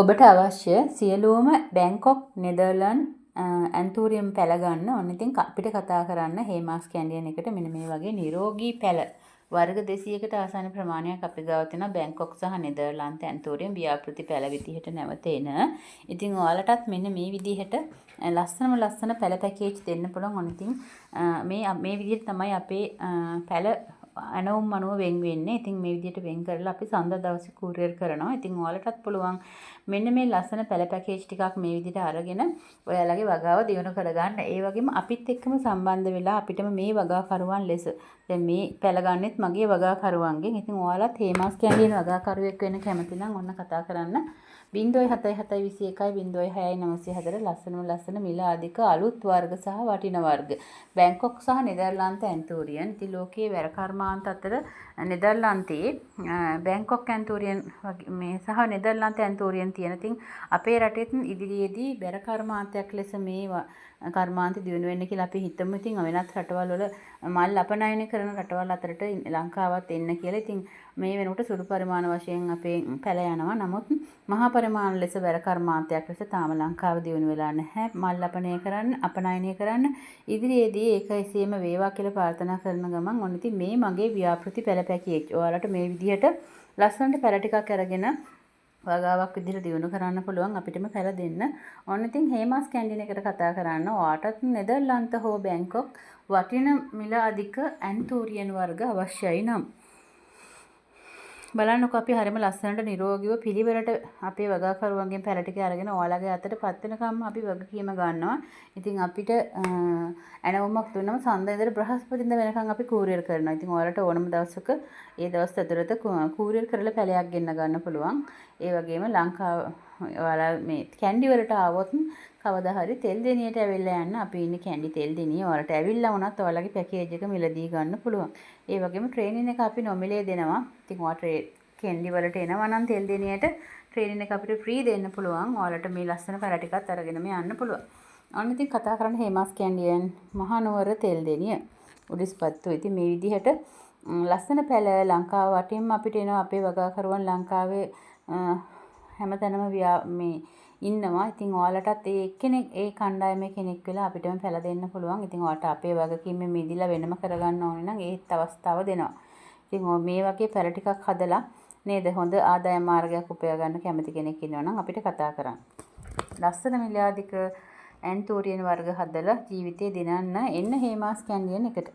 ඔබට අවශ්‍ය සියලුම බැංකොක් නෙදර්ලන්ඩ් ඇන්තූරියම් පැළ ගන්න. ඔන්න ඉතින් අපිට කතා කරන්න හේමාස් කැන්ඩියන් එකට මෙන්න මේ වගේ නිරෝගී පැළ වර්ග 200කට ආසන්න ප්‍රමාණයක් අපි ගාව තියෙනවා බැංකොක් සහ නෙදර්ලන්ත ඇන්තූරියම් ව්‍යාපෘති පැළ විදිහට නැවත එන. ඉතින් ඔයාලටත් මෙන්න මේ විදිහට ලස්සන පැළ පැකේජ් දෙන්න පුළුවන්. ඔන්න ඉතින් මේ විදිහට තමයි අපේ පැළ අනවුම් මනුව වෙන් වෙන්නේ. ඉතින් මේ විදිහට වෙන් කරලා අපි සඳ දවසේ කුරියර් කරනවා. ඉතින් ඔයාලටත් පුළුවන් මෙන්න මේ ලස්සන පැළ පැකේජ් ටිකක් මේ විදිහට අරගෙන ඔයාලගේ වගාව දියුණු කරගන්න. ඒ වගේම අපිත් එක්කම සම්බන්ධ වෙලා අපිටම මේ වගාකරුවන් ලෙස දැන් මේ පැළ ගන්නෙත් මගේ වගාකරුවන්ගෙන්. ඉතින් ඔයාලත් හේමාස් කැන්ඩියන් වගාකරුවෙක් වෙන්න කැමති නම් ඔන්න කතා කරන්න 07721 06904 ලස්සන මිල අධික අලුත් වර්ග සහ වටින වර්ග බැංකොක් සහ නෙදර්ලන්ත ඇන්තූරියන්. ඉතින් ලෝකයේ වැර කර්මාන්ත අතර නෙදර්ලන්තයේ බැංකොක් ඇන්තූරියන් මේ සහ නෙදර්ලන්ත ඇන්තූරියන් තියෙන. ඉතින් අපේ රටෙත් ඉදිරියේදී වැර කර්මාන්තයක් ලෙස මේ කර්මාන්ත දියුණු වෙන්න කියලා අපි හිතමු. ඉතින් වෙනත් රටවල් වල මල් අපනයනය කරන රටවල් අතරට ලංකාවත් එන්න කියලා. ඉතින් මේ වෙනකොට සුළු පරිමාණ වශයෙන් අපේ පැළ යනවා. නමුත් මහා පරිමාණ ලෙස වැර කර්මාන්තයක් ලෙස තාම ලංකාව දියුණු වෙලා නැහැ. මල් අපනයනය කරන්න ඉදිරියේදී ඒක එසේම වේවා කියලා ප්‍රාර්ථනා කරන ගමන් ඔන්න ඉතින් මේ මගේ ව්‍යාපෘති පැළ පැකේජ් ඔයාලට මේ විදිහට ලස්සනට පැළ ටිකක් අරගෙන වගාවක් විදිහට දියුණු කරන්න පුළුවන්. අපිටම පැළ දෙන්න. ඔන්න ඉතින් හේමාස් කැන්ඩියන් එකට කතා කරන්න. ඔයාටත් නෙදර්ලන්ත හෝ බැංකොක් වටින මිල අධික ඇන්තූරියන් වර්ග අවශ්‍යයි නම් බලන්නකො අපි හරියම ලස්සනට නිරෝගීව පිළිවෙලට අපේ වගාකරුවන්ගෙන් පැළ ටික අරගෙන ඔයාලගේ අතට පත් වෙනකම්ම අපි වගකීම ගන්නවා. ඉතින් අපිට ඇනවුමක් දුන්නම සඳ ඉඳලා බ්‍රහස්පතින්ද වෙනකම් අපි කූරියර් කරනවා. ඉතින් ඔයාලට ඕනම දවසක ඒ දවස් ඇතුළත කූරියර් කරලා පැළයක් ගෙන්න ගන්න පුළුවන්. ඒ වගේම ලංකාව ඔයාලා මේ කැන්ඩි වලට ආවොත් කවදා හරි තෙල් දෙනියට ඇවිල්ලා යන්න අපි ඉන්නේ කැන්ඩි තෙල් දෙනිය. ඔයාලට ඇවිල්ලා වුණත් ඔයාලගේ පැකේජ් එක මිලදී ගන්න පුළුවන්. ඒ වගේම ට්‍රේනින් එක අපි නොමිලේ දෙනවා. ඉතින් ඔයාලට කැන්ඩි වලට එනවා නම් තෙල් දෙනියට ට්‍රේනින් එක අපිට ෆ්‍රී දෙන්න පුළුවන්. ඔයාලට මේ ලස්සන පැළ ටිකත් අරගෙන මේ යන්න පුළුවන්. අන්න ඉතින් කතා කරන්න හේමාස් කැන්ඩියන් මහනුවර තෙල් දෙනිය උඩිස්පත්තු. ඉතින් මේ විදිහට ලස්සන පැළ ලංකාව වටින්ම අපිට එනවා. අපේ වගාකරුවන් ලංකාවේ හැමතැනම මේ ඉන්නවා. ඉතින් ඔයාලටත් ඒ කණ්ඩායමේ කෙනෙක් වෙලා අපිටම පැළ දෙන්න පුළුවන්. ඉතින් ඔයාලට අපේ වගකීමෙන් මිදිලා වෙනම කරගන්න ඕනේ නම් ඒත් අවස්ථාව දෙනවා. ඉතින් මේ වගේ පැළ ටිකක් හදලා නේද හොඳ ආදායම් මාර්ගයක් උපයා ගන්න කැමති කෙනෙක් ඉන්නවා නම් අපිට කතා කරන්න. ලස්සන මිලාදික ඇන්තූරියන් වර්ග හදලා ජීවිතේ දිනන්න එන්න හේමාස් කැන්ඩියන් එකට.